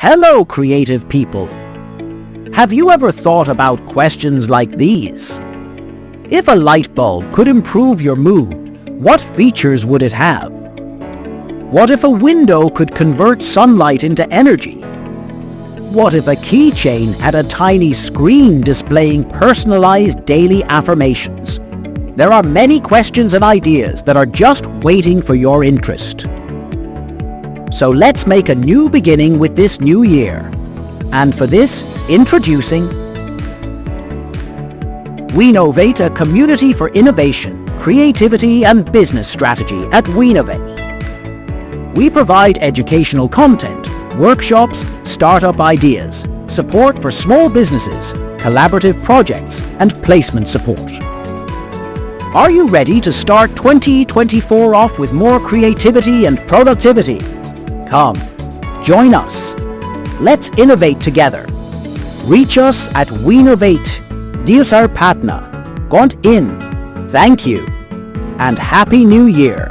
Hello, creative people. Have you ever thought about questions like these? If a light bulb could improve your mood, what features would it have? What if a window could convert sunlight into energy? What if a keychain had a tiny screen displaying personalized daily affirmations? There are many questions and ideas that are just waiting for your interest. So let's make a new beginning with this new year. And for this, introducing Wenovate, a community for innovation, creativity and business strategy at Wenovate. We provide educational content, workshops, startup ideas, support for small businesses, collaborative projects, and placement support. Are you ready to start 2024 off with more creativity and productivity? Come, join us. Let's innovate together. Reach us at Wenovate, CEDPatna. Gont in. Thank you, and Happy New Year.